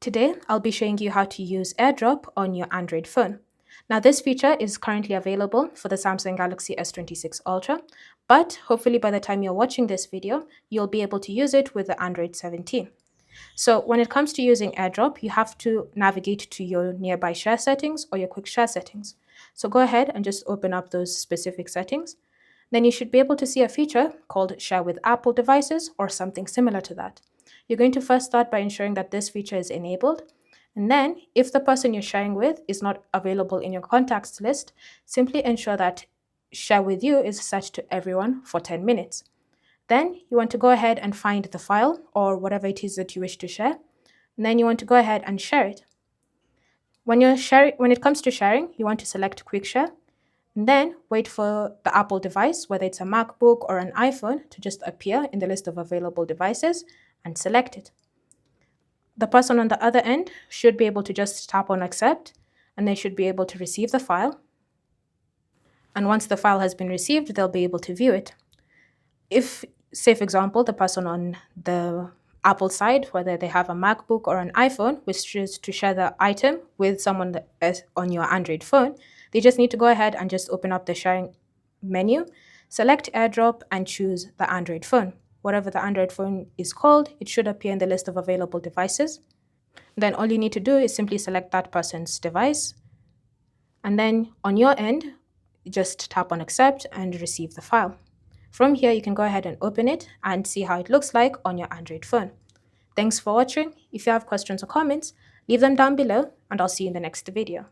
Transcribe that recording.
Today, I'll be showing you how to use AirDrop on your Android phone. Now, this feature is currently available for the Samsung Galaxy S26 Ultra, but hopefully by the time you're watching this video, you'll be able to use it with the Android 17. So when it comes to using AirDrop, you have to navigate to your nearby share settings or your quick share settings. So go ahead and just open up those specific settings. Then you should be able to see a feature called Share with Apple devices or something similar to that. You're going to first start by ensuring that this feature is enabled. And then, if the person you're sharing with is not available in your contacts list, simply ensure that Share with You is set to everyone for 10 minutes. Then you want to go ahead and find the file or whatever it is that you wish to share. And then you want to go ahead and share it. When it comes to sharing, you want to select Quick Share. And then wait for the Apple device, whether it's a MacBook or an iPhone, to just appear in the list of available devices and select it. The person on the other end should be able to just tap on accept, and they should be able to receive the file. And once the file has been received, they'll be able to view it. If, say for example, the person on the Apple side, whether they have a MacBook or an iPhone, wishes to share the item with someone that is on your Android phone, they just need to go ahead and just open up the sharing menu, select AirDrop, and choose the Android phone. Whatever the Android phone is called, it should appear in the list of available devices. Then all you need to do is simply select that person's device. And then on your end, just tap on accept and receive the file. From here, you can go ahead and open it and see how it looks like on your Android phone. Thanks for watching. If you have questions or comments, leave them down below, and I'll see you in the next video.